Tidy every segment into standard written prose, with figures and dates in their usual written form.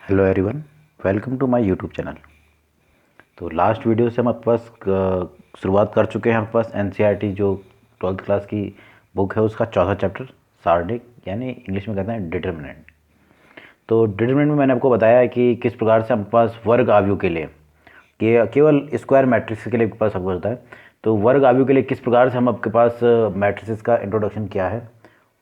Hello everyone, welcome to my YouTube channel. तो last video से हम आपके पास शुरुआत कर चुके हैं। आपके पास एनसीईआरटी जो 12th क्लास की बुक है उसका चौथा चैप्टर सारणिक, यानी इंग्लिश में कहते हैं डिटर्मिनेंट। तो डिटर्मिनेंट में मैंने आपको बताया है कि किस प्रकार से आपके पास वर्ग आव्यूह के लिए, कि केवल स्क्वायर मैट्रिक्स के लिए आपके पास आपको होता है, तो वर्ग आव्यूह के लिए किस प्रकार से हम आपके पास मैट्रिसेस का इंट्रोडक्शन किया है।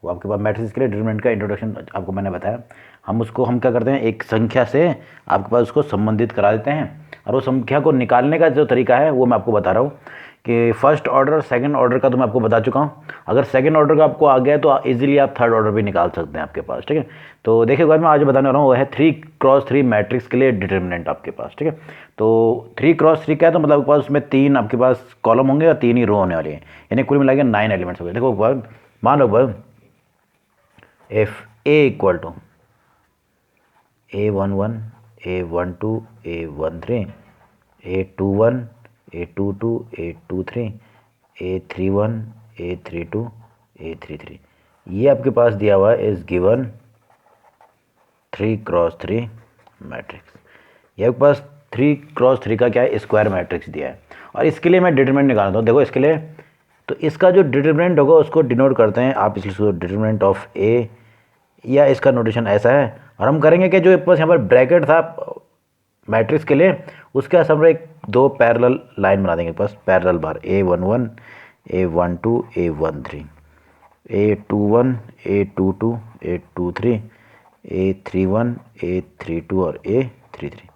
वो आपके पास मैट्रिसेस के लिए डिटरमिनेंट का इंट्रोडक्शन आपको मैंने बताया। हम क्या करते हैं, एक संख्या से आपके पास उसको संबंधित करा देते हैं, और वो संख्या को निकालने का जो तरीका है वो मैं आपको बता रहा हूँ कि फर्स्ट ऑर्डर सेकंड ऑर्डर का तो मैं आपको बता चुका हूँ। अगर सेकंड ऑर्डर का आपको आ गया तो इजीली आप थर्ड ऑर्डर भी निकाल सकते हैं आपके पास, ठीक है। तो देखिए मैं आज बताने वाला हूँ वो है 3x3 मैट्रिक्स के लिए डिटर्मिनेंट आपके पास, ठीक है। तो 3x3 क्या है, तो मतलब आपके पास उसमें 3 आपके पास कॉलम होंगे और 3 ही रो होने वाली है, यानी कुल मिला के 9 एलिमेंट्स हो गए। देखो मान लो if a equal to a11 a12 a13 a21 a22 a23 a31 a32 a33, ये आपके पास दिया हुआ है इज गिवन 3x3 मैट्रिक्स। ये आपके पास 3x3 का क्या है, स्क्वायर मैट्रिक्स दिया है, और इसके लिए मैं डिटरमिनेंट निकालता हूँ। देखो इसके लिए तो इसका जो डिटरमिनेंट होगा उसको डिनोट करते हैं आप, इसलिए डिटरमिनेंट ऑफ ए, या इसका नोटेशन ऐसा है। और हम करेंगे कि जो पास यहाँ पर ब्रैकेट था मैट्रिक्स के लिए, उसके साथ हम एक दो पैरेलल लाइन बना देंगे, पास पैरेलल बार a11 a12 a13 a21 a22 a23 a31 a32 और a33।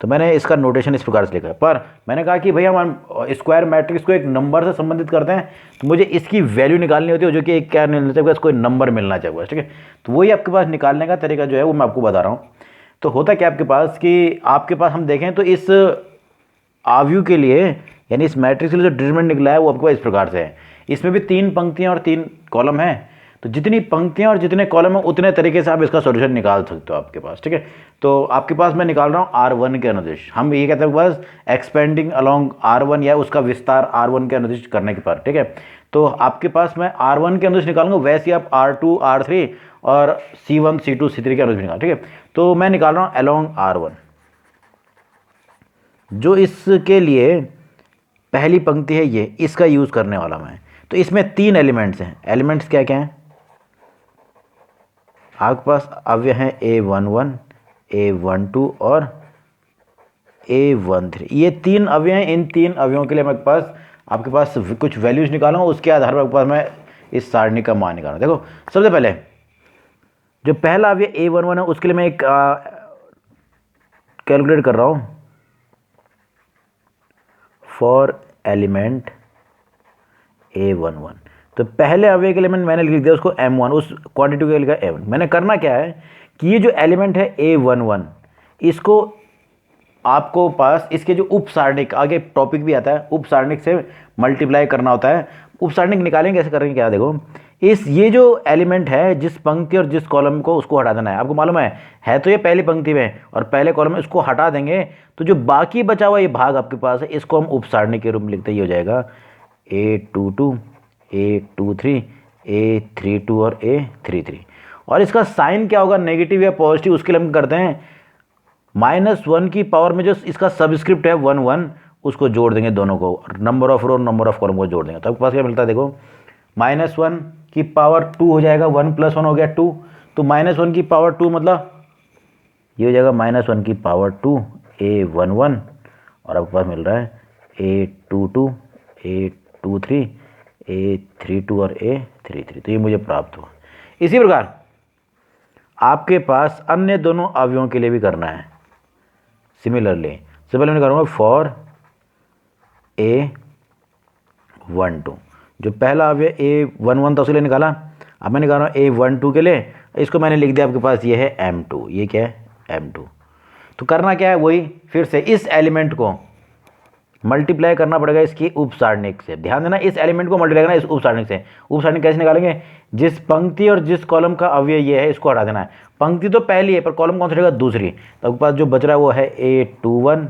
तो मैंने इसका नोटेशन इस प्रकार से लिखा है, पर मैंने कहा कि भैया हम स्क्वायर मैट्रिक्स को एक नंबर से संबंधित करते हैं, तो मुझे इसकी वैल्यू निकालनी होती है, जो कि एक क्या मिलना चाहिए, कोई नंबर मिलना चाहिए, ठीक है। तो वही आपके पास निकालने का तरीका जो है वो मैं आपको बता रहा हूँ। तो होता क्या आपके पास कि आपके पास हम देखें तो इस आव्यूह के लिए, यानी इस मैट्रिक्स के लिए जो डिटरमिनेंट निकला है वो आपके पास इस प्रकार से है। इसमें भी 3 पंक्तियाँ और 3 कॉलम हैं, तो जितनी पंक्तियां और जितने कॉलम हैं उतने तरीके से आप इसका सॉल्यूशन निकाल सकते हो आपके पास, ठीक है। तो आपके पास मैं निकाल रहा हूँ R1 के अनुदिश, हम ये कहते हैं बस एक्सपेंडिंग अलोंग R1, या उसका विस्तार R1 के अनुदिश करने के पर, ठीक है। तो आपके पास मैं R1 के अनुदिश निकालूंगा, वैसे आप R2 R3 और C1 C2 C3 के अनुदिश निकाल, ठीक है। तो मैं निकाल रहा हूँ अलोंग R1, जो इसके लिए पहली पंक्ति है, ये इसका यूज करने वाला मैं। तो इसमें 3 एलिमेंट्स हैं। एलिमेंट्स क्या क्या हैं आपके पास, अव्यय हैं a11 a12 और a13। ये 3 अव्यय हैं। इन 3 अवयवों के लिए मेरे पास आपके पास कुछ वैल्यूज निकालूंगा, उसके आधार पर आपके पास मैं इस सारणी का मान निकालूंगा। देखो सबसे पहले जो पहला अव्यय a11 है उसके लिए मैं एक कैलकुलेट कर रहा हूं फॉर एलिमेंट a11। तो पहले अवयव के एलिमेंट मैंने लिख दिया उसको m1, उस क्वांटिटी के लिखा m1। मैंने करना क्या है कि ये जो एलिमेंट है a11, इसको आपको पास इसके जो उप सारणिक, आगे टॉपिक भी आता है, उप सारणिक से मल्टीप्लाई करना होता है। उप सारणिक निकालेंगे, कैसे करेंगे क्या, देखो ये जो एलिमेंट है, जिस पंक्ति और जिस कॉलम को उसको हटा देना है। आपको मालूम है तो ये पहली पंक्ति में और पहले कॉलम में, इसको हटा देंगे तो जो बाकी बचा हुआ ये भाग आपके पास है, इसको हम उप सारणिक के रूप में लिखते ही हो जाएगा a22 a23 a32 और a33। और इसका साइन क्या होगा, नेगेटिव या पॉजिटिव, उसके लिए हम करते हैं -1 की पावर में जो इसका सबस्क्रिप्ट है 1 उसको जोड़ देंगे, दोनों को, number of row number of column को जोड़ देंगे। तो आपके पास क्या मिलता है, देखो -1 की पावर 2 हो जाएगा, 1 + 1 हो गया 2, तो -1 की पावर 2 मतलब ये हो जाएगा -1 की पावर 2 a11, और आपके पास मिल रहा है a22 a23 a32 और a33। तो ये मुझे प्राप्त हुआ। इसी प्रकार आपके पास अन्य दोनों अवयवों के लिए भी करना है सिमिलरली। सबसे पहले मैं करूँगा फॉर a12, जो पहला अवयव a11 था उसके लिए निकाला, अब मैं निकाल रहा हूँ a12 के लिए, इसको मैंने लिख दिया आपके पास ये है m2। ये क्या है m2। तो करना क्या है, वही फिर से इस एलिमेंट को मल्टीप्लाई करना पड़ेगा इसकी उप सारणिक से। ध्यान देना, इस एलिमेंट को मल्टीप्लाई करना इस उप सारणिक से। उप सारणिक कैसे निकालेंगे, जिस पंक्ति और जिस कॉलम का अवयव ये है इसको हटा देना है। पंक्ति तो पहली है पर कॉलम कौन सा रहेगा, दूसरी। तो आपके पास जो बच रहा है वो है a21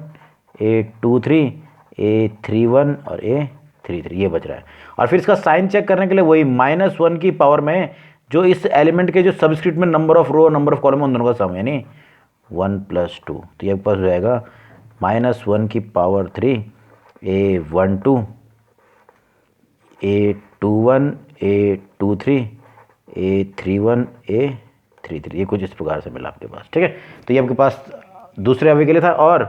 a23 a31 और a33, ये बच रहा है। और फिर इसका साइन चेक करने के लिए वही -1 की पावर में जो इस एलिमेंट के जो सबस्क्रिप्ट में number of row number of column उन दोनों का सम, यानी 1+2, तो ये आपके पास हो जाएगा -1⁻³ A12 A21 A23 A31 A33, ये कुछ इस प्रकार से मिला आपके पास। ठीक है, तो ये आपके पास दूसरे अवयव के लिए था। और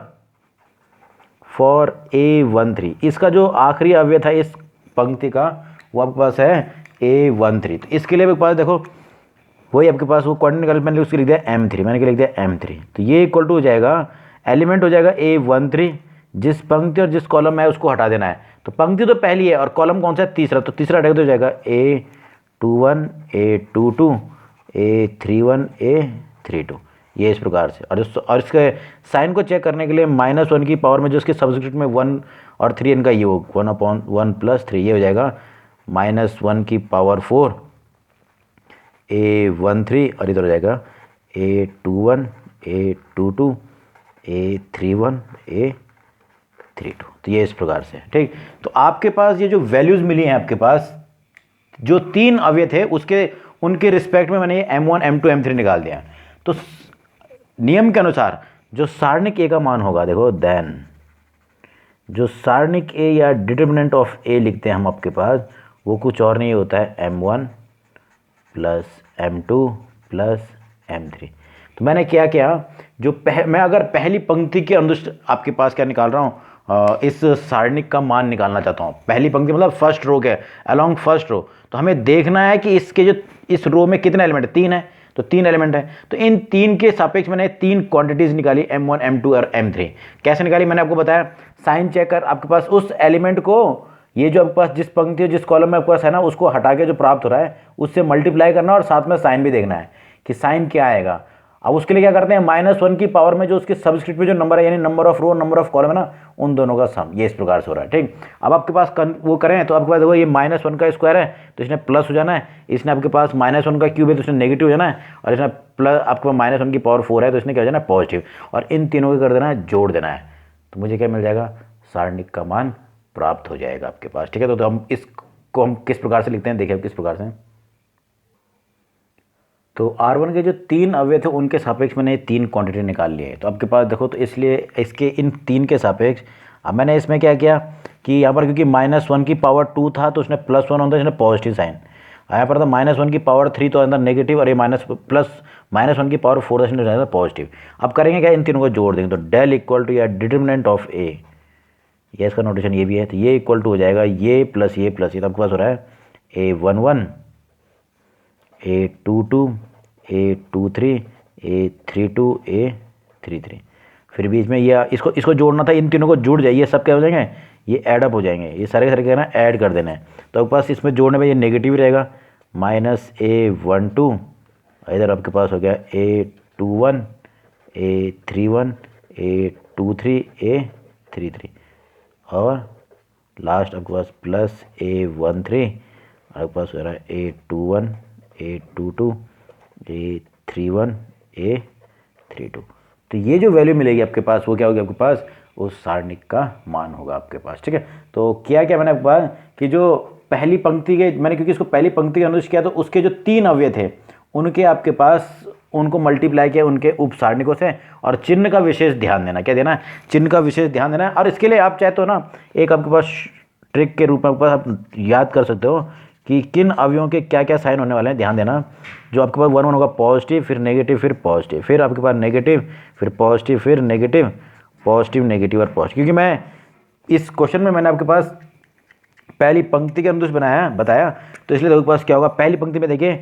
फॉर A13, इसका जो आखिरी अवयव था इस पंक्ति का वो आपके पास है A13, तो इसके लिए आपके पास देखो वही आपके पास वो क्वाड्रेंट निकाल, मैंने उसके लिख दिया M3, मैंने क्या लिख दिया M3, तो ये इक्वल टू हो जाएगा, एलिमेंट हो जाएगा A13, जिस पंक्ति और जिस कॉलम में है उसको हटा देना है। तो पंक्ति तो पहली है और कॉलम कौन सा है, तीसरा, तो तीसरा हटेगा तो हो जाएगा A21 A22 A31 A32, ये इस प्रकार से। और इसके साइन को चेक करने के लिए -1 की पावर में जो उसके सब्सक्रिप्ट में 1 और 3 इनका योग 1/1+3, ये हो जाएगा -1⁴ A13, और इधर हो जाएगा A21 A22 A31 A32, तो ये इस प्रकार से। ठीक, तो आपके पास ये जो वैल्यूज़ मिली हैं, आपके पास जो 3 अवयव थे उसके उनके रिस्पेक्ट में मैंने ये M1 M2 M3 निकाल दिया। तो नियम के अनुसार जो सारणिक ए का मान होगा, देखो देन जो सारणिक ए या डिटर्मिनेंट ऑफ ए लिखते हैं हम आपके पास, वो कुछ और नहीं होता है M1 + M2 + M3। तो मैंने क्या किया, जो मैं अगर पहली पंक्ति के अनुसार आपके पास क्या निकाल रहा हूँ, इस सारणिक का मान निकालना चाहता हूँ, पहली पंक्ति मतलब फर्स्ट रो के अलोंग फर्स्ट रो, तो हमें देखना है कि इसके जो इस रो में कितने एलिमेंट है, 3 है, तो 3 एलिमेंट है। तो इन 3 के सापेक्ष मैंने 3 क्वांटिटीज निकाली, M1 M2 और M3। कैसे निकाली मैंने आपको बताया, साइन चेक कर आपके पास उस एलिमेंट को, ये जो आपके पास जिस पंक्ति जिस कॉलम में आपके पास है ना, उसको हटा के जो प्राप्त हो रहा है उससे मल्टीप्लाई करना और साथ में साइन भी देखना है कि साइन क्या आएगा। अब उसके लिए क्या करते हैं, -1 की पावर में जो उसके सब्सक्रिप्ट में जो नंबर है, यानी number of row number of column है ना, उन दोनों का सम, ये इस प्रकार से हो रहा है। ठीक, अब आपके पास वो करें तो आपके पास देखो ये -1 का स्क्वायर है तो इसने प्लस हो जाना है, इसने आपके पास -1 का क्यूब है तो इसने नेगेटिव हो जाना है, और इसने प्लस आपके पास -1 की पावर 4 है तो इसने क्या हो जाना है, पॉजिटिव, और इन तीनों को कर देना है, जोड़ देना है, तो मुझे क्या मिल जाएगा, सारणिक का मान प्राप्त हो जाएगा आपके पास। ठीक है, तो हम इसको हम किस प्रकार से लिखते हैं, देखिए किस प्रकार से। तो R1 के जो 3 अवयव थे उनके सापेक्ष मैंने 3 क्वांटिटी निकाल लिए। तो आपके पास देखो, तो इसलिए इसके इन 3 के सापेक्ष अब मैंने इसमें क्या किया कि यहाँ पर क्योंकि -1 की पावर 2 था तो उसने +1 होता है, इसने पॉजिटिव साइन, यहाँ पर था -1 की पावर 3 तो अंदर नेगेटिव, और ये -1 की पावर 4 इसने पॉजिटिव। अब करेंगे क्या, इन तीनों को जोड़ देंगे, तो डेल इक्वल टू या डिटर्मिनेंट ऑफ ए, ये इसका नोटेशन ये भी है, तो ये इक्वल टू हो जाएगा ये प्लस ये प्लस ये, तो आपके पास हो रहा है A11 A22 A23 A32 A33, फिर बीच में ये इसको जोड़ना था, इन तीनों को जुड़ जाए, ये सब क्या हो जाएंगे, ये ऐड अप हो जाएंगे, ये सारे के सारे क्या ना ऐड कर देना है। तो आपके पास इसमें जोड़ने में ये नेगेटिव रहेगा, -A12, इधर आपके पास हो गया A21 A31 A23 A33, और लास्ट आपके पास प्लस A13, आपके पास हो रहा है A21 A22 A31 A32। तो ये जो वैल्यू मिलेगी आपके पास वो क्या होगी, आपके पास उस सारणिक का मान होगा आपके पास। ठीक है, तो क्या क्या मैंने आपके पास कि जो पहली पंक्ति के मैंने क्योंकि इसको पहली पंक्ति का अनुसार किया तो उसके जो 3 अवयव थे उनके आपके पास उनको मल्टीप्लाई किया उनके उप सारणिकों से, और चिन्ह का विशेष ध्यान देना, क्या देना है, चिन्ह का विशेष ध्यान देना है। और इसके लिए आप चाहे तो ना एक आपके पास ट्रिक के रूप में आपके पास आप याद कर सकते हो कि किन अवयवों के क्या क्या साइन होने वाले हैं, ध्यान देना। जो आपके पास 1 1 होगा पॉजिटिव, फिर नेगेटिव, फिर पॉजिटिव, फिर आपके पास नेगेटिव, फिर पॉजिटिव, फिर नेगेटिव, पॉजिटिव, नेगेटिव और पॉजिटिव। क्योंकि मैं इस क्वेश्चन में मैंने आपके पास पहली पंक्ति के अनुसार बताया, तो इसलिए आपके पास क्या होगा, पहली पंक्ति में देखिए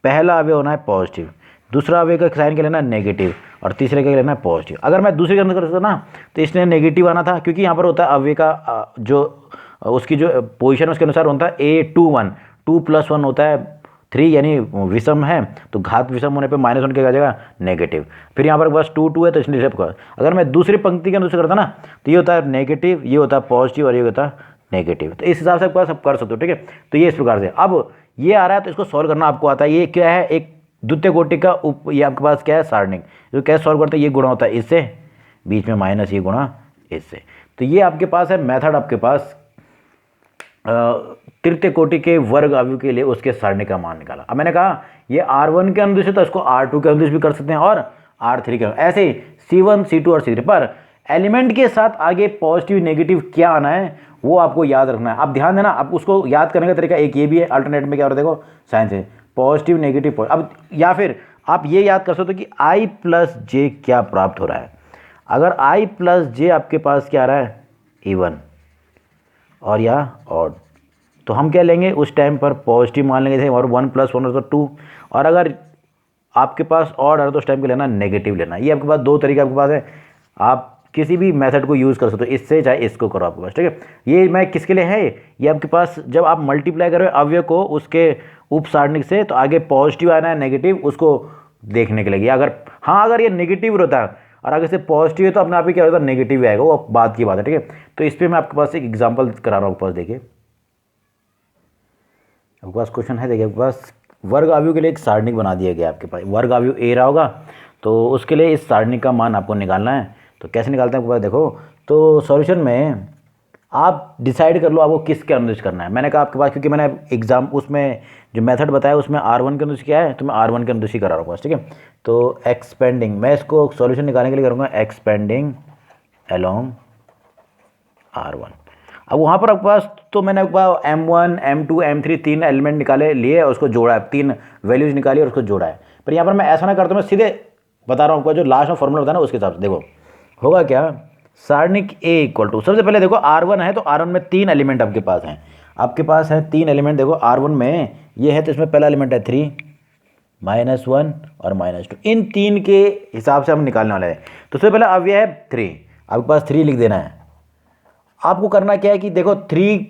पहला अवयव होना है पॉजिटिव, दूसरा अवयव का साइन क्या लेना है नेगेटिव, और तीसरे का लेना है पॉजिटिव। अगर मैं दूसरे के अंदर करता ना तो इसने नेगेटिव आना था, क्योंकि यहाँ पर होता है अवयव का जो उसकी जो पोजीशन उसके अनुसार होता है A21, 2 + 1 होता है 3, यानी विषम है तो घात विषम होने पे -1 क्या आ जाएगा नेगेटिव, फिर यहाँ पर बस 2 2 है तो इसलिए अगर मैं दूसरी पंक्ति के अनुसार करता ना तो ये होता है नेगेटिव, ये होता है पॉजिटिव और ये होता है नेगेटिव। तो इस हिसाब से आपके पास आप कर सकते हो। ठीक है, तो ये इस प्रकार से अब ये आ रहा है तो इसको सॉल्व करना आपको आता है। ये क्या है, एक द्वितीय कोटि का ये आपके पास क्या है सारणिक, जो कैसे सॉल्व करते हैं, ये गुणा होता है इससे, बीच में माइनस ये गुणा इससे। तो ये आपके पास है मेथड, आपके पास तृतीय कोटि के वर्ग अवयव के लिए उसके सारणी का मान निकाला। अब मैंने कहा ये R1 के अनुदिश है तो इसको R2 के अनुदिश भी कर सकते हैं, और R3 के, ऐसे ही C1 C2 और C3 पर एलिमेंट के साथ आगे पॉजिटिव नेगेटिव क्या आना है वो आपको याद रखना है। आप ध्यान देना, आप उसको याद करने का तरीका एक ये भी है, अल्टरनेट में क्या हो रहा है देखो साइन से पॉजिटिव नेगेटिव। अब या फिर आप ये याद कर सकते हो कि I प्लस जे क्या प्राप्त हो रहा है। अगर I प्लस जे आपके पास क्या आ रहा है इवन और या ऑड, तो हम क्या लेंगे उस टाइम पर पॉजिटिव मान लेंगे थे, और 1 + 1 तो 2, और अगर आपके पास ऑड आ रहा तो उस टाइम पे लेना नेगेटिव लेना। ये आपके पास दो तरीके आपके पास है, आप किसी भी मेथड को यूज़ कर सकते हो, इससे चाहे इसको करो आपके पास, ठीक है। ये मैं किसके लिए है, ये आपके पास जब आप मल्टीप्लाई करो अवयव को उसके उप सारणिक से, तो आगे पॉजिटिव आना है नेगेटिव उसको देखने के लिए। अगर हाँ अगर ये नेगेटिव रहता है और आगे से पॉजिटिव है तो अपने आप ही क्या होता है नेगेटिव आएगा, वो बात की बात है, ठीक है। तो इस पर मैं आपके पास एक एग्जाम्पल करा रहा हूँ आपके पास, देखिए आपके पास क्वेश्चन है, देखिए आपके पास वर्ग अवयव के लिए एक सारणिक बना दिया गया। आपके पास वर्ग अवयव ए रहा होगा, तो उसके लिए इस सारणिक का मान आपको निकालना है। तो कैसे निकालते हैं आपके पास देखो, तो सॉल्यूशन में आप डिसाइड कर लो आपको किसके अनुदिश करना है। मैंने कहा आपके पास, क्योंकि मैंने एग्जाम उसमें जो मेथड बताया उसमें R1 के अनुदिश क्या है, तो मैं R1 के अनुदिश ही करा रहा हूँ, ठीक है। तो एक्सपेंडिंग, मैं इसको सॉल्यूशन निकालने के लिए करूँगा एक्सपेंडिंग अलोंग R1। अब वहाँ पर आपके पास, तो मैंने आपके पास M1 M2 M3 तीन एलिमेंट निकाले लिए और उसको जोड़ा है, तीन वैल्यूज निकाली और उसको जोड़ा है। पर यहाँ पर मैं ऐसा ना करता, मैं सीधे बता रहा हूँ आपको, जो लास्ट में फॉर्मूला बताया ना उसके हिसाब से देखो होगा क्या। सारणिक A इक्वल टू, सबसे पहले देखो R1 है, तो R1 में तीन एलिमेंट आपके पास हैं, आपके पास है तीन एलिमेंट। देखो R1 में ये है, तो इसमें पहला एलिमेंट है 3 -1 और -2, इन तीन के हिसाब से हम निकालने वाले हैं। तो सबसे पहले अब यह है 3, आपके पास 3 लिख देना है। आपको करना क्या है कि देखो 3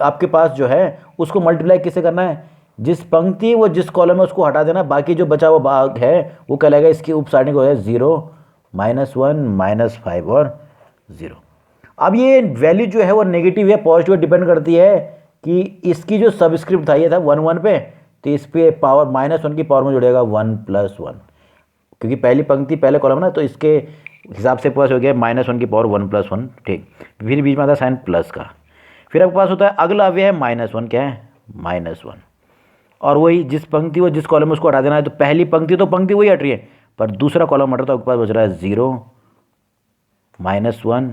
आपके पास जो है उसको मल्टीप्लाई किससे करना है, जिस पंक्ति वो जिस कॉलम है उसको हटा देना, बाकी जो बचा हुआ भाग है वो क्या लगेगा, इसकी उप सारणी को है 0 -1 -5 और 0। अब ये वैल्यू जो है वो नेगेटिव है पॉजिटिव डिपेंड करती है कि इसकी जो सबस्क्रिप्ट था ये था 1 1 पे, तो इस पे पावर -1 की पावर में जुड़ेगा 1 + 1, क्योंकि पहली पंक्ति पहले कॉलम ना, तो इसके हिसाब से पास हो गया -1 की पावर 1 + 1, ठीक। फिर बीच में आता है साइन प्लस का, फिर आपके पास होता है अगला अवयव है -1, क्या है -1, और वही जिस पंक्ति वो जिस कॉलम में उसको हटा देना है। तो पहली पंक्ति तो पंक्ति वही हट रही है, पर दूसरा कॉलम हटा तो आपके पास बच रहा है 0 -1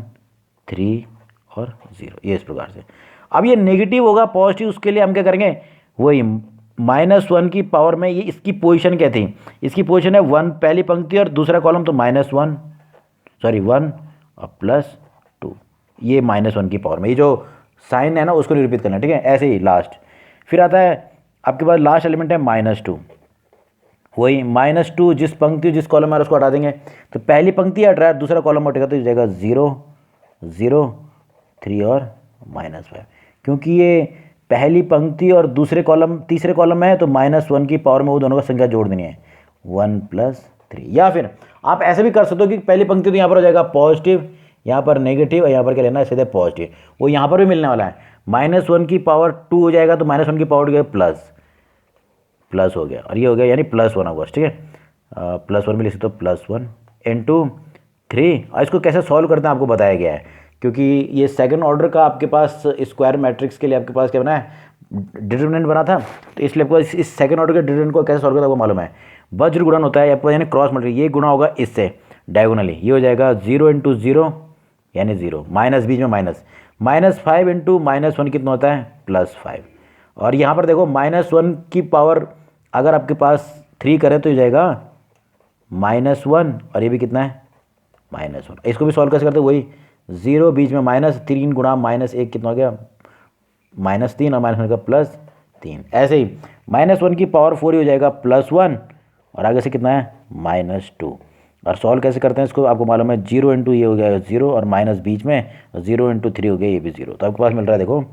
3 और 0, ये इस प्रकार से। अब ये नेगेटिव होगा पॉजिटिव, उसके लिए हम क्या करेंगे, वही -1 की पावर में, ये इसकी पोजीशन क्या थी, इसकी पोजीशन है 1 पहली पंक्ति और दूसरा कॉलम, तो -1 1 और +2, ये -1 की पावर में, ये जो साइन है ना उसको निरूपित करना है, ठीक है। ऐसे ही लास्ट फिर आता है आपके पास लास्ट एलिमेंट है -2, वही -2 जिस पंक्ति जिस कॉलम में उसको हटा देंगे, तो पहली पंक्ति हट रहा है दूसरा कॉलम हटेगा तो जाएगा 0 0 3 और -5, क्योंकि ये पहली पंक्ति और दूसरे कॉलम तीसरे कॉलम में है, तो -1 की पावर में वो दोनों का संख्या जोड़ देनी है 1 + 3। या फिर आप ऐसे भी कर सकते हो कि पहली पंक्ति तो यहाँ पर हो जाएगा पॉजिटिव, यहाँ पर नेगेटिव और यहाँ पर क्या लेना है सीधे पॉजिटिव, वो यहाँ पर भी मिलने वाला है। -1 की पावर 2 हो जाएगा, तो -1 की पावर हो गया प्लस हो गया, और ये हो गया यानी +1 होगा, ठीक है। +1 भी लिख सकते हो, +1 × 3। और इसको कैसे सॉल्व करते हैं आपको बताया गया है, क्योंकि ये सेकंड ऑर्डर का आपके पास स्क्वायर मैट्रिक्स के लिए आपके पास क्या बना है, डिटरमिनेंट बना था, तो इसलिए आपको इस सेकंड ऑर्डर के डिटरमिनेंट को कैसे सॉल्व करता है आपको मालूम है। वज्र गुणन होता है आपको, यानी क्रॉस मल्टीप्लाई, ये गुणा होगा इससे डायगोनली, ये हो जाएगा 0 × 0 यानी 0, माइनस बीच में -5 × -1 कितना होता है +5, और यहाँ पर देखो -1 की पावर अगर आपके पास 3 करें तो ये जाएगा -1, और ये भी कितना है -1। इसको भी सॉल्व कैसे करते हैं, वही 0 बीच में -3 गुणा -1 कितना हो गया -3 और -1 का +3। ऐसे ही -1 की पावर 4 ही हो जाएगा +1, और आगे से कितना है -2। और सॉल्व कैसे करते हैं इसको आपको मालूम है, 0 × ये हो गया 0 और माइनस बीच में 0 × 3 हो गया, ये भी 0, तो आपके पास मिल रहा है देखो,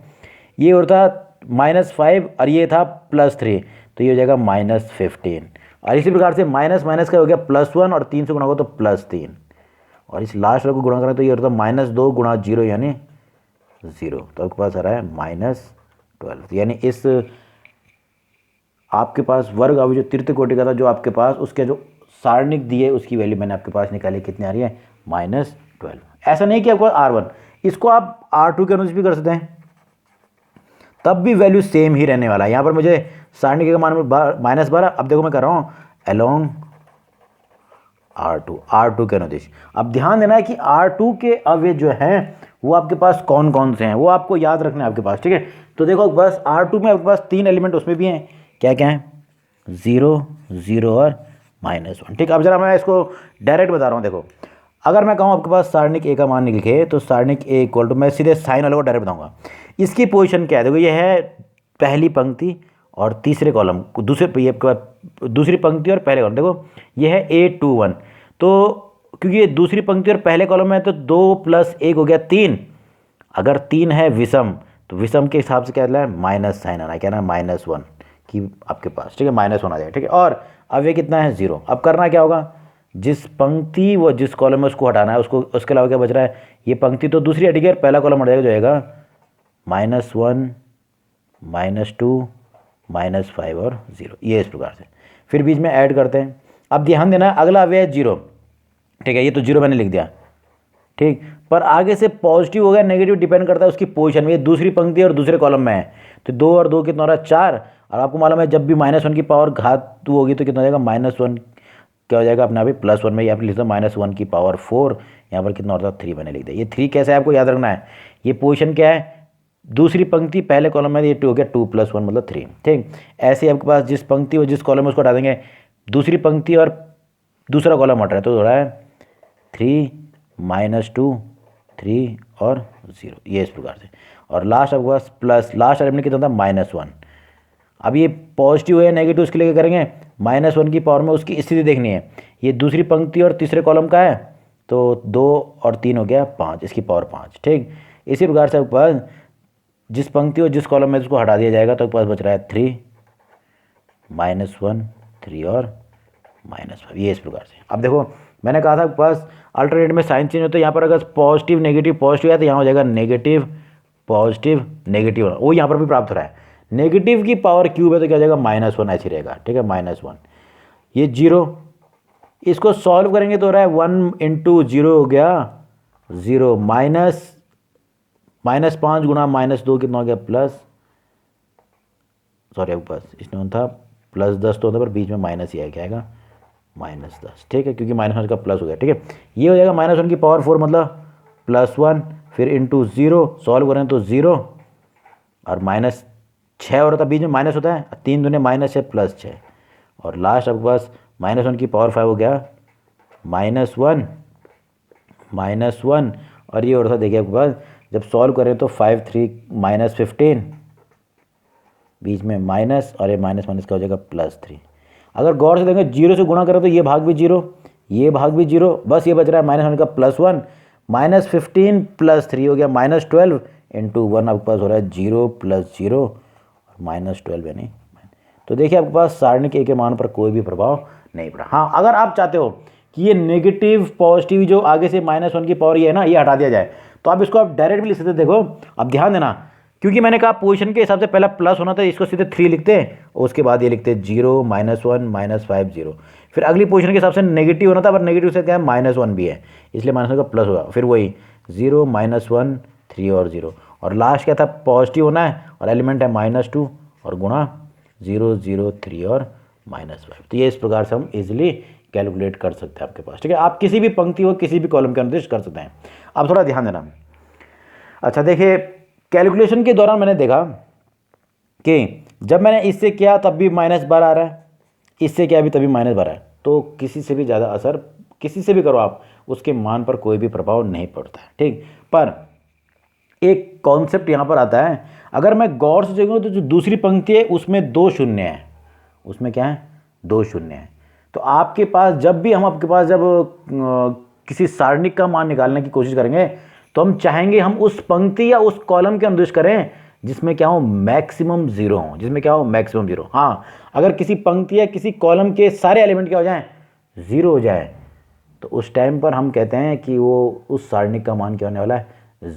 ये होता -5 और ये था +3, तो ये हो जाएगा -15। और इसी प्रकार से माइनस माइनस का हो गया +1 और 3 से गुणा होगा तो +3, और इस लास्ट वाले को गुणा करें तो ये होता है -2 × 0 यानी 0, तो आपके पास आ रहा है -12। यानी इस आपके पास वर्ग अवयव जो तृतीय कोटि का था जो आपके पास, उसके जो सारणिक दिए उसकी वैल्यू मैंने आपके पास निकाली, कितनी आ रही है -12। ऐसा नहीं कि आपको R1, इसको आप R2 के अनुसार भी कर सकते हैं, तब भी वैल्यू सेम ही रहने वाला है। यहाँ पर मुझे सारणिक का मान -12, अब देखो मैं कर रहा हूँ अलोंग R2 के अनुदिश। अब ध्यान देना है कि R2 के अवयव जो हैं वो आपके पास कौन कौन से हैं वो आपको याद रखना है आपके पास, ठीक है। तो देखो बस R2 में आपके पास 3 एलिमेंट उसमें भी हैं, क्या क्या हैं, 0, 0 और -1, ठीक। अब जरा मैं इसको डायरेक्ट बता रहा हूँ। देखो अगर मैं कहूँ आपके पास सारणिक ए का मान लिखे तो सारणिक ए इक्वल टू, मैं सीधे साइन वाले को डायरेक्ट बताऊँगा। इसकी पोजीशन क्या है, देखो ये है पहली पंक्ति और तीसरे कॉलम, दूसरी पंक्ति और पहले कॉलम। देखो ये है A21, तो क्योंकि ये दूसरी पंक्ति और पहले कॉलम में है तो 2 + 1 हो गया 3। अगर 3 है विषम तो विषम के हिसाब से क्या है, माइनस साइन आना है, क्या ना -1 की आपके पास, ठीक है, -1 आ जाएगा, ठीक है। और अब ये कितना है 0। अब करना क्या होगा, जिस पंक्ति व जिस कॉलम में उसको हटाना है उसको, उसके अलावा क्या बच रहा है, ये पंक्ति तो दूसरी हट गई और पहला कॉलम हट जाएगा, जो आएगा -1, -2, -5 और 0, ये इस प्रकार से। फिर बीच में ऐड करते हैं। अब ध्यान देना अगला अवयव है 0, ठीक है, ये तो 0 मैंने लिख दिया, ठीक। पर आगे से पॉजिटिव हो गया नेगेटिव डिपेंड करता है उसकी पोजीशन में, ये दूसरी पंक्ति और दूसरे कॉलम में है तो 2 और 2 कितना हो रहा है 4। और आपको मालूम है जब भी -1 की पावर घात 2 होगी तो कितना हो जाएगा, -1 क्या हो जाएगा अपने आप ही +1 में, यहाँ पर लिख दो -1 की पावर 4, यहाँ पर कितना होता है 3 मैंने लिख दिया। ये 3 कैसे है आपको याद रखना है, ये पोजीशन क्या है, दूसरी पंक्ति पहले कॉलम में, ये 2 हो गया, 2 + 1 मतलब 3, ठीक। ऐसे आपके पास जिस पंक्ति और जिस कॉलम में उसको हटा देंगे, दूसरी पंक्ति और दूसरा कॉलम हट रहा है तो हो रहा है 3, -2, 3 और 0, ये इस प्रकार से। और लास्ट आपके पास प्लस, लास्ट एलिमेंट कितना था -1। अब ये पॉजिटिव है नेगेटिव उसके लिए क्या करेंगे, -1 की पावर में उसकी स्थिति देखनी है। ये दूसरी पंक्ति और तीसरे कॉलम का है तो 2 और 3 हो गया 5, इसकी पावर 5, ठीक। इसी प्रकार से आपके पास जिस पंक्ति और जिस कॉलम में उसको हटा दिया जाएगा तो आपके पास बच रहा है 3, -1, 3 और -5, ये इस प्रकार से। अब देखो मैंने कहा था आपके पास अल्टरनेट में साइन चेंज होता है, यहाँ पर अगर पॉजिटिव नेगेटिव पॉजिटिव है तो यहाँ हो जाएगा नेगेटिव पॉजिटिव नेगेटिव, वो यहाँ पर भी प्राप्त हो रहा है। नेगेटिव की पावर क्यूब है तो क्या हो जाएगा -1 ऐसे रहेगा, ठीक है, -1। ये 0, इसको सॉल्व करेंगे तो हो रहा है 1 × 0 हो गया 0, -5 गुणा -2 कितना हो गया प्लस, सॉरी आपके पास इसमें था +10 तो होता पर बीच में माइनस ही आया, क्या आएगा -10, ठीक है, क्योंकि -1 का प्लस हो गया, ठीक है। ये हो जाएगा -1 की पावर 4 मतलब +1, फिर × 0, सॉल्व करें तो 0 और -6 हो रहा था, बीच में माइनस होता है, 3 दूने -6 +6 और लास्ट आपके पास -1 की पावर 5 हो गया -1 और ये हो रहा था, देखिए आपके पास जब सॉल्व करें तो 5, 3 -15, बीच में माइनस और ये माइनस का हो जाएगा +3। अगर गौर से देखें 0 से गुणा करें तो ये भाग भी 0, ये भाग भी 0, बस ये बच रहा है -1 का +1, -15 +3 हो गया -12 × 1, आपके पास हो रहा है 0 + 0 और -12 यानी। तो देखिए आपके पास सारणिक ए के मान पर कोई भी प्रभाव नहीं पड़ा। हाँ अगर आप चाहते हो कि ये नेगेटिव पॉजिटिव जो आगे से -1 की पावर ये है ना, ये हटा दिया जाए तो आप इसको आप डायरेक्ट भी लिख सकते। देखो अब ध्यान देना, क्योंकि मैंने कहा पोजीशन के हिसाब से पहला प्लस होना था, इसको सीधे 3 लिखते हैं और उसके बाद ये लिखते हैं 0 -1 -5 0। फिर अगली पोजीशन के हिसाब से नेगेटिव होना था, पर नेगेटिव से क्या है -1 भी है, इसलिए -1 का प्लस होगा, फिर वही 0 -1 3 और 0 और लास्ट क्या था पॉजिटिव होना है और एलिमेंट है -2 और गुणा 0 0 3 और -5। तो ये इस प्रकार से हम इजीली कैलकुलेट कर सकते हैं आपके पास, ठीक है। आप किसी भी पंक्ति हो किसी भी कॉलम के अनुदिश कर सकते हैं। अब थोड़ा ध्यान देना। अच्छा देखिए कैलकुलेशन के दौरान मैंने देखा कि जब मैंने इससे किया तब भी -12 आ रहा है, इससे किया भी तभी -12 है, तो किसी से भी ज़्यादा असर किसी से भी करो आप, उसके मान पर कोई भी प्रभाव नहीं पड़ता है, ठीक। पर एक कॉन्सेप्ट यहाँ पर आता है, अगर मैं गौर से देखूँ तो जो दूसरी पंक्ति है उसमें 2 शून्य हैं, उसमें क्या है 2 शून्य हैं। तो आपके पास जब भी हम आपके पास जब किसी सारणिक का मान निकालने की कोशिश करेंगे तो हम चाहेंगे हम उस पंक्ति या उस कॉलम के अनुदिश करें जिसमें क्या हो मैक्सिमम 0 हो, जिसमें क्या हो मैक्सिमम 0। हाँ अगर किसी पंक्ति या किसी कॉलम के सारे एलिमेंट क्या हो जाएं 0 हो जाए तो उस टाइम पर हम कहते हैं कि वो उस सारणिक का मान क्या होने वाला है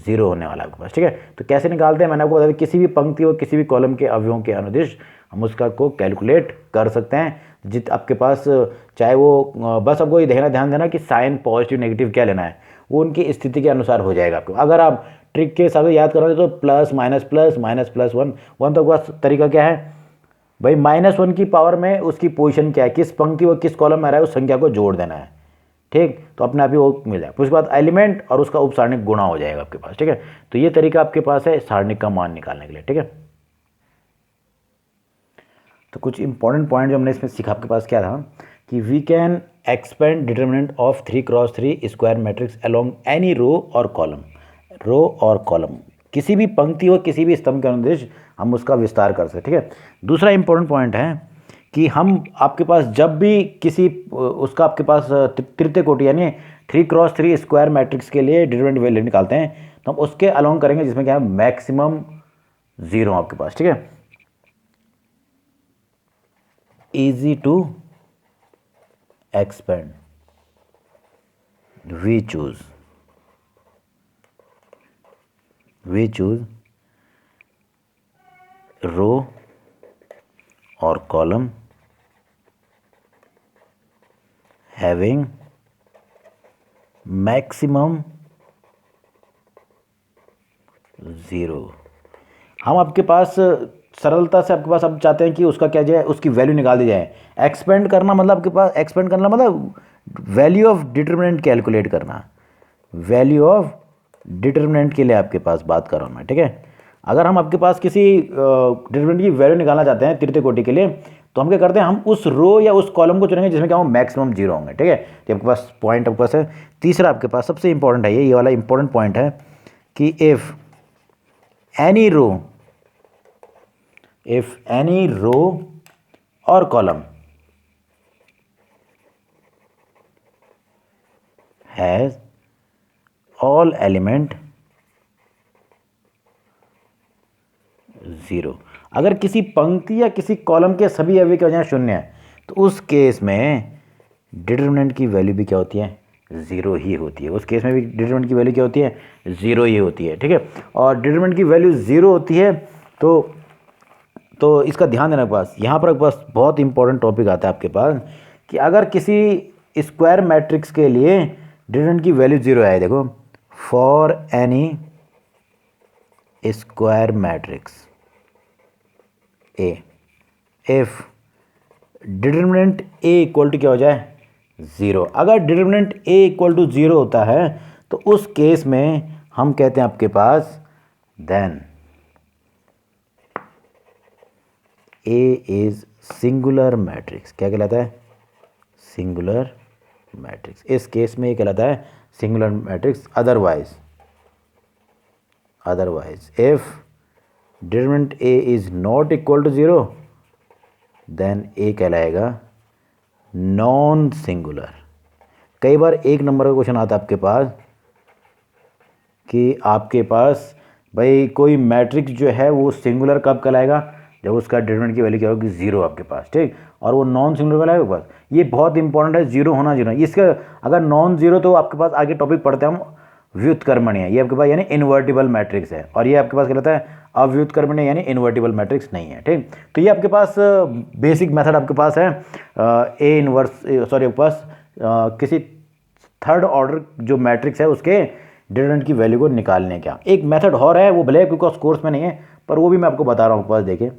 0 होने वाला है आपके पास, ठीक है। तो कैसे निकालते हैं मैंने आपको बता दिया, किसी भी पंक्ति और किसी भी कॉलम के अवयवों के अनुदिश हम उसका को कैलकुलेट कर सकते हैं। जित आपके पास चाहे वो बस आपको ये ध्यान देना कि साइन पॉजिटिव नेगेटिव क्या लेना है, वो उनकी स्थिति के अनुसार हो जाएगा आपको। अगर आप ट्रिक के हिसाब से याद करोगे तो plus minus plus minus plus one तो आपका तरीका क्या है भाई, -1 की पावर में उसकी पोजीशन क्या है, किस पंक्ति व किस कॉलम में आ रहा है उस संख्या को जोड़ देना है, ठीक। तो अपने आप ही वो मिल जाएगा। उसके बाद एलिमेंट और उसका उप सारणिक गुणा हो जाएगा आपके पास, ठीक है। तो ये तरीका आपके पास है सारणिक का मान निकालने के लिए, ठीक है। तो कुछ इंपॉर्टेंट पॉइंट जो हमने इसमें सीखा आपके पास क्या था कि we can expand determinant of 3x3 square matrix along any row और कॉलम, किसी भी पंक्ति और किसी भी स्तंभ के अनुदेश हम उसका विस्तार कर सकते, ठीक है। दूसरा इंपॉर्टेंट पॉइंट है कि हम आपके पास जब भी किसी उसका आपके पास तृतीय कोटि यानी 3x3 स्क्वायर मैट्रिक्स के लिए डिटरमिनेंट वैल्यू निकालते हैं तो हम उसके अलोंग करेंगे जिसमें क्या है मैक्सिमम 0 आपके पास, ठीक है। easy to expand, we choose row or column having maximum 0। हम आपके पास सरलता से आपके पास अब चाहते हैं कि उसका क्या जाए, उसकी वैल्यू निकाल दी जाए। एक्सपेंड करना मतलब आपके पास एक्सपेंड करना मतलब वैल्यू ऑफ डिटरमिनेंट कैलकुलेट करना, वैल्यू ऑफ डिटरमिनेंट के लिए आपके पास बात कर रहा हूँ मैं, ठीक है। अगर हम आपके पास किसी डिटरमिनेंट की वैल्यू निकालना चाहते हैं तृतीय कोटि के लिए तो हम क्या करते हैं, हम उस रो या उस कॉलम को चुनेंगे जिसमें क्या हो मैक्सिमम 0 होंगे, ठीक है। तो आपके पास पॉइंट आपके पास है। तीसरा आपके पास सबसे इंपॉर्टेंट है ये वाला इंपॉर्टेंट पॉइंट है कि इफ एनी रो और कॉलम हैज ऑल एलिमेंट 0, अगर किसी पंक्ति या किसी कॉलम के सभी अवयव की वजह 0 है तो उस केस में डिटरमिनेंट की वैल्यू भी क्या होती है 0 ही होती है। उस केस में भी डिटरमिनेंट की वैल्यू क्या होती है 0 ही होती है, ठीक है। और डिटरमिनेंट की वैल्यू 0 होती है तो इसका ध्यान देना पास यहाँ पर बस बहुत इंपॉर्टेंट टॉपिक आता है आपके पास कि अगर किसी स्क्वायर मैट्रिक्स के लिए डिटरमिनेंट की वैल्यू 0 है, देखो for any square matrix A if determinant A equal to क्या हो जाए 0, अगर डिटरमिनेंट ए इक्वल टू 0 होता है तो उस केस में हम कहते हैं आपके पास then A is singular matrix. क्या कहलाता है सिंगुलर मैट्रिक्स। इस केस में ये कहलाता है singular matrix. Otherwise if determinant A is not equal to 0 then A कहलाएगा नॉन सिंगुलर। कई बार एक नंबर का क्वेश्चन आता है आपके पास कि आपके पास भाई कोई मैट्रिक्स जो है वो सिंगुलर कब कहलाएगा, जब उसका डिटरमिनेंट की वैल्यू क्या होगी 0 आपके पास, ठीक। और वो नॉन सिंगुलर कहलाएगा आपके पास। ये बहुत इंपॉर्टेंट है, 0 होना 0। इसका अगर नॉन 0 तो आपके पास आगे टॉपिक पढ़ते हैं हम व्युत्क्रमणीय, ये आपके पास यानी इन्वर्टिबल मैट्रिक्स है। और ये आपके पास कहलाता है अव्युत्क्रमणीय यानी इन्वर्टिबल मैट्रिक्स नहीं है, ठीक। तो ये आपके पास बेसिक मेथड आपके पास है ए इनवर्स आपके पास किसी थर्ड ऑर्डर जो मैट्रिक्स है उसके डिटरमिनेंट की वैल्यू को निकालने का। एक मेथड और है, वो भले क्योंकि कोर्स में नहीं है पर वो भी मैं आपको बता रहा हूँ, पास देखिए।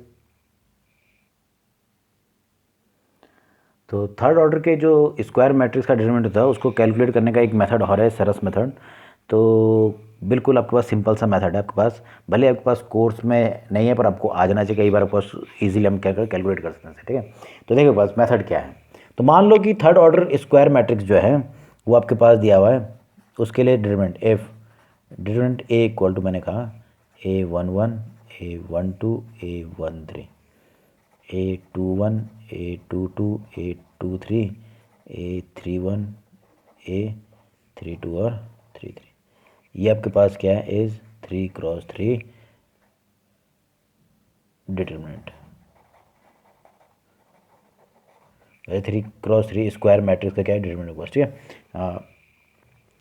तो थर्ड ऑर्डर के जो स्क्वायर मैट्रिक्स का डिटरमिनेंट होता है उसको कैलकुलेट करने का एक मेथड और है, सरस मेथड। तो बिल्कुल आपके पास सिंपल सा मेथड है आपके पास, भले आपके पास कोर्स में नहीं है पर आपको आ जाना चाहिए। कई बार आपके पास इजीली हम कैलकुलेट कर सकते हैं, ठीक है। तो देखिए पास मेथड क्या है। तो मान लो कि थर्ड ऑर्डर स्क्वायर मैट्रिक्स जो है वो आपके पास दिया हुआ है, उसके लिए determinant if determinant A equal to मैंने कहा A11 A12 A13 A21 A22 A23 A31 A32 और 33। ये आपके पास क्या है is 3x3 determinant, 3x3 square matrix का क्या है डिटरमिनेंट पास, ठीक है।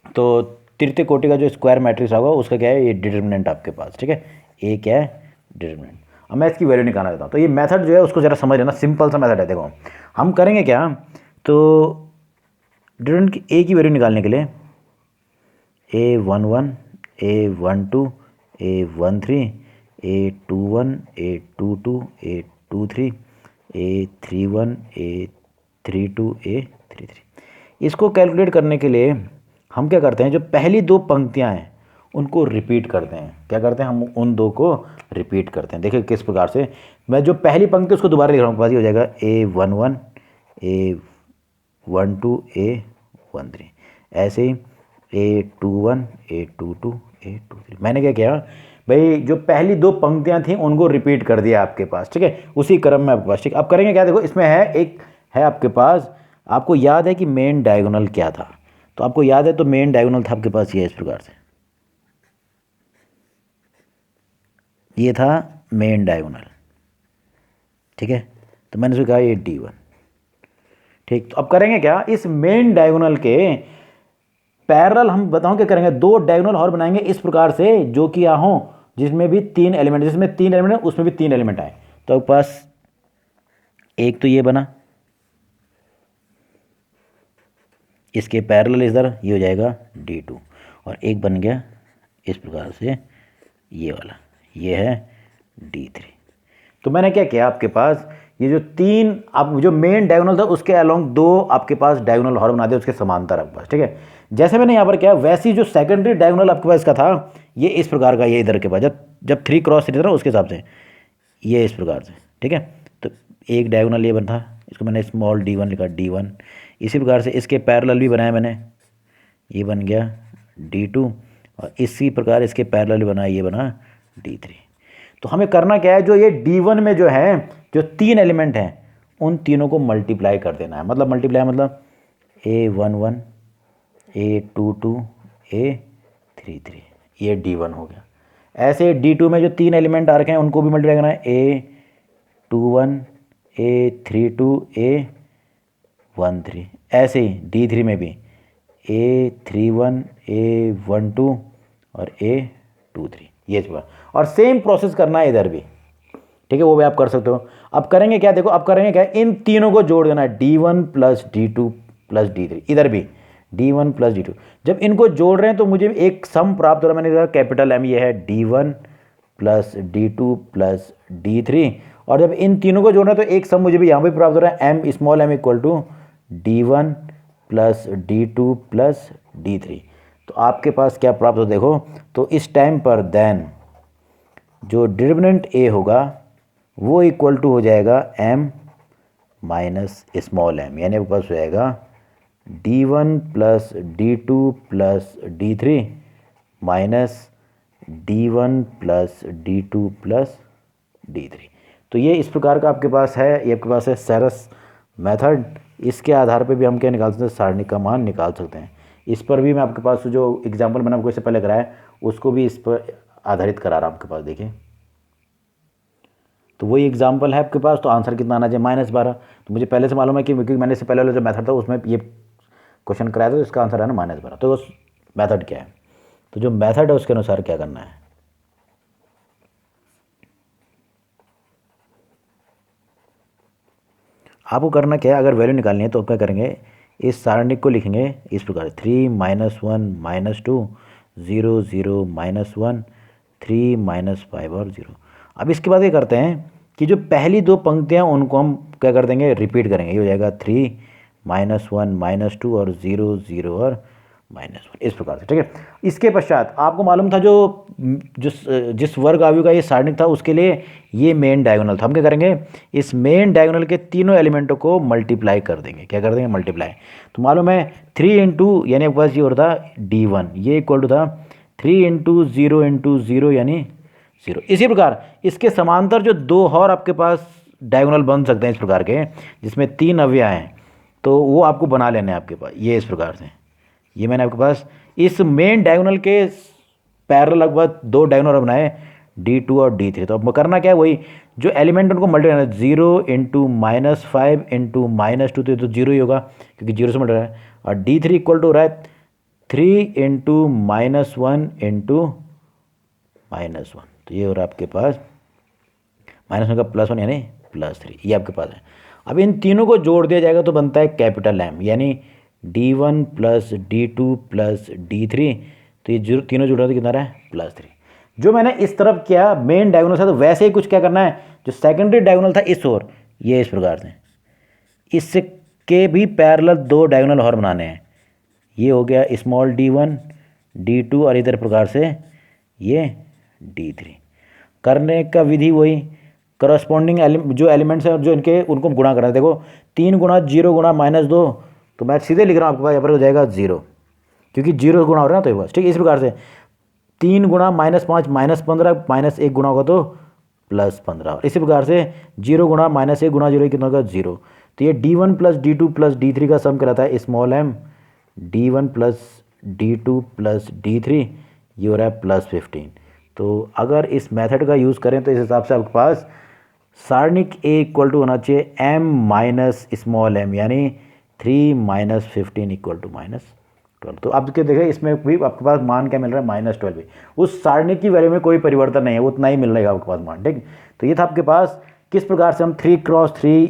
तो तृतीय कोटि का जो स्क्वायर मैट्रिक्स होगा उसका क्या है ये डिटरमिनेंट आपके पास, ठीक है। ए क्या है डिटरमिनेंट। अब मैं इसकी वैल्यू निकालना चाहता हूँ। तो ये मेथड जो है उसको जरा समझ लेना, सिंपल सा मेथड है। देखो हम करेंगे क्या, तो डिटरमिनेंट की ए की वैल्यू निकालने के लिए A11 A12 A13 A21 A22 A23 A31 A32 A33 इसको कैलकुलेट करने के लिए हम क्या करते हैं, जो पहली दो पंक्तियां हैं उनको रिपीट करते हैं। क्या करते हैं, हम उन दो को रिपीट करते हैं। देखिए किस प्रकार से, मैं जो पहली पंक्ति उसको दोबारा लिख रहा हूँ, पास हो जाएगा A11 A12 A13, ऐसे ही A21 A22 A23। मैंने क्या किया भाई, जो पहली दो पंक्तियां थी उनको रिपीट कर दिया आपके पास, ठीक है, उसी क्रम में आपके पास। ठीक, अब करेंगे क्या, देखो इसमें है एक है आपके पास, आपको याद है कि मेन डायगोनल क्या था, तो आपको याद है तो मेन डायगोनल था आपके पास ये इस प्रकार से, ये था मेन डायगोनल, ठीक है। तो मैंने उसको कहा ये D1, ठीक। तो अब करेंगे क्या, इस मेन डायगोनल के पैरेलल हम बताऊं क्या करेंगे, दो डायगोनल और बनाएंगे इस प्रकार से जो कि यहाँ हो, जिसमें भी तीन एलिमेंट, जिसमें तीन एलिमेंट है उसमें भी तीन एलिमेंट आए। तो आपके पास एक तो ये बना, इसके पैरेलल इधर ये हो जाएगा D2, और एक बन गया इस प्रकार से ये वाला, ये है D3। तो मैंने क्या किया, आपके पास ये जो तीन, आप जो मेन डायगोनल था उसके अलोंग दो आपके पास डायगोनल और बना दिया उसके समांतर आपके पास, ठीक है। जैसे मैंने यहाँ पर क्या, वैसी जो सेकेंडरी डायगोनल आपके पास का था ये इस प्रकार का, ये इधर के पास जब 3 क्रॉस 3 था उसके हिसाब से ये इस प्रकार से, ठीक है। तो एक डायगोनल ये बन था, इसको मैंने स्मॉल D1 लिखा, D1। इसी प्रकार से इसके पैरेलल भी बनाया मैंने, ये बन गया D2, और इसी प्रकार इसके पैरेलल भी बना, ये बना D3। तो हमें करना क्या है, जो ये D1 में जो है, जो तीन एलिमेंट हैं उन तीनों को मल्टीप्लाई कर देना है। मतलब मल्टीप्लाई मतलब A11 A22 A33, ये D1 हो गया। ऐसे D2 में जो तीन एलिमेंट आ रखे हैं उनको भी मल्टीप्लाई करना है, A21 A32 A13। ऐसे ही D3 में भी A31 A12 और A23, ये चुका। और सेम प्रोसेस करना है इधर भी, ठीक है, वो भी आप कर सकते हो। अब करेंगे क्या, देखो अब करेंगे क्या, इन तीनों को जोड़ देना है, D1 plus D2 plus D3, इधर भी D1 प्लस D2। जब इनको जोड़ रहे हैं तो मुझे एक सम प्राप्त हो रहा है, मैंने कहा कैपिटल M, ये है D1 plus D2 plus D3। और जब इन तीनों को जोड़ रहे हैं तो एक सम मुझे भी यहाँ पे प्राप्त हो रहा है, M small m equal to D1 plus D2 plus D3। तो आपके पास क्या प्राप्त हो, देखो तो इस टाइम पर देन जो डिटरमिनेंट A होगा वो इक्वल टू हो जाएगा M माइनस स्मॉल m, यानी आपके पास हो जाएगा D1 plus D2 plus D3 minus D1 plus D2 plus D3। तो ये इस प्रकार का आपके पास है, ये आपके पास है सेरस मेथड। इसके आधार पे भी हम क्या निकाल सकते हैं, सारणी का मान निकाल सकते हैं। इस पर भी मैं आपके पास जो एग्जांपल मैंने आपको इससे पहले कराया उसको भी इस पर आधारित करा रहा हूँ आपके पास, देखिए। तो वही एग्जांपल है आपके पास, तो आंसर कितना आना चाहिए, -12। तो मुझे पहले से मालूम है कि क्योंकि मैंने इससे पहले वाला जो मेथड था उसमें ये क्वेश्चन कराया था, तो इसका आंसर है ना -12। तो उस मेथड क्या है, तो जो मेथड है उसके अनुसार क्या करना है, आपको करना क्या है, अगर वैल्यू निकालनी है तो क्या करेंगे, इस सारणी को लिखेंगे इस प्रकार, 3 -1 -2 0 0 -1 3 -5 और 0। अब इसके बाद ये करते हैं कि जो पहली दो पंक्तियां उनको हम क्या कर देंगे, रिपीट करेंगे। ये हो जाएगा 3 -1 -2 और 0 0 और -1, इस प्रकार से, ठीक है। इसके पश्चात आपको मालूम था जो जिस वर्ग आयु का ये सारणिक था उसके लिए ये मेन डायगोनल था। हम क्या करेंगे, इस मेन डायगोनल के तीनों एलिमेंटों को मल्टीप्लाई कर देंगे। क्या कर देंगे, मल्टीप्लाई। तो मालूम है 3 इंटू, यानी आपके पास ये होता D1, ये इक्वल टू था 3 इंटू 0 यानी 0। इसी प्रकार इसके समांतर जो दो और आपके पास डायगोनल बन सकते हैं इस प्रकार के, जिसमें तीन अवयव हैं, तो वो आपको बना लेने हैं आपके पास, ये इस प्रकार से। ये मैंने आपके पास इस मेन डायगोनल के पैरेलल लगभग दो डायगोनल बनाए, D2 और D3। तो अब करना क्या है, वही जो एलिमेंट उनको मल्टीप्लाई करना है, 0 इंटू -5 इंटू -2, तो 0 ही होगा क्योंकि 0 से मल्टीप्लाई है। और D3 इक्वल टू हो रहा है 3 इंटू -1 इंटू -1, तो ये हो रहा है आपके पास -1 का +1 यानी +3, ये आपके पास है। अब इन तीनों को जोड़ दिया जाएगा तो बनता है कैपिटल M, यानी D1 plus D2 plus D3। तो ये जो तीनों जुड़ रहा है तो कितना रहा है, +3। जो मैंने इस तरफ किया मेन डायगोनल था, तो वैसे ही कुछ क्या करना है, जो सेकेंडरी डायगोनल था इस ओर, ये इस प्रकार से इससे के भी पैरेलल दो डायगोनल और बनाने हैं। ये हो गया स्मॉल d1 d2 और इधर प्रकार से ये d3। करने का विधि वही, करस्पॉन्डिंग जो एलिमेंट्स हैं जो इनके उनको गुणा करना है। देखो 3 गुणा 0 गुणा -2, तो मैं सीधे लिख रहा हूँ आपके पास यहाँ पर हो जाएगा 0, क्योंकि 0 गुणा हो रहा है ना, तो ये बस ठीक है। इस प्रकार से 3 गुणा -5 -15 -1 गुणा होगा तो +15, और इसी प्रकार से 0 गुणा -1 गुणा 0 कितना होगा 0। तो ये d1 + d2 + d3 का सम कराता है small m, d1 + d2 + d3, ये हो रहा है +15। तो अगर इस मेथड का यूज़ करें तो इस हिसाब से आपके पास सारणिक A इक्वल टू होना चाहिए m माइनस स्मॉल m, यानी 3 - 15 इक्वल टू -12। तो अब देखिए इसमें भी आपके पास मान क्या मिल रहा है -12 भी, उस सारणी की वैल्यू में कोई परिवर्तन नहीं है, उतना ही मिल रहेगा आपके पास मान, ठीक। तो ये था आपके पास किस प्रकार से हम 3x3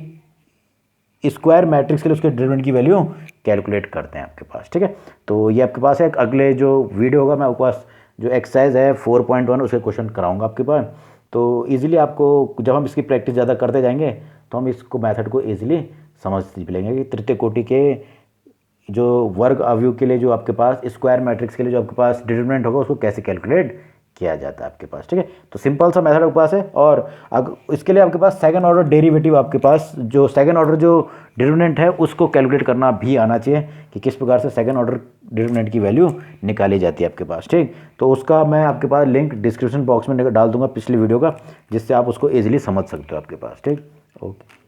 स्क्वायर मैट्रिक्स के लिए उसके डिटरमिनेंट की वैल्यू कैलकुलेट करते हैं आपके पास, ठीक है। तो ये आपके पास है, अगले जो वीडियो होगा मैं आपके पास जो एक्सरसाइज है 4.1 उसके क्वेश्चन कराऊंगा आपके पास। तो इजीली आपको जब हम इसकी प्रैक्टिस ज़्यादा करते जाएंगे तो हम इसको मेथड को इजीली समझ लेंगे कि तृतीय कोटि के जो वर्ग अवयव के लिए जो आपके पास स्क्वायर मैट्रिक्स के लिए जो आपके पास डिटरमिनेंट होगा उसको कैसे कैलकुलेट किया जाता है आपके पास, ठीक है। तो सिंपल सा मेथड आपके पास है, और इसके लिए आपके पास सेकंड ऑर्डर डेरिवेटिव, आपके पास जो सेकंड ऑर्डर जो डिटरमिनेंट है उसको कैलकुलेट करना भी आना चाहिए कि किस प्रकार से सेकंड ऑर्डर डिटरमिनेंट की वैल्यू निकाली जाती है आपके पास, ठीक। तो उसका मैं आपके पास लिंक डिस्क्रिप्शन बॉक्स में डाल दूंगा पिछली वीडियो का, जिससे आप उसको ईजिली समझ सकते हो आपके पास, ठीक। ओके।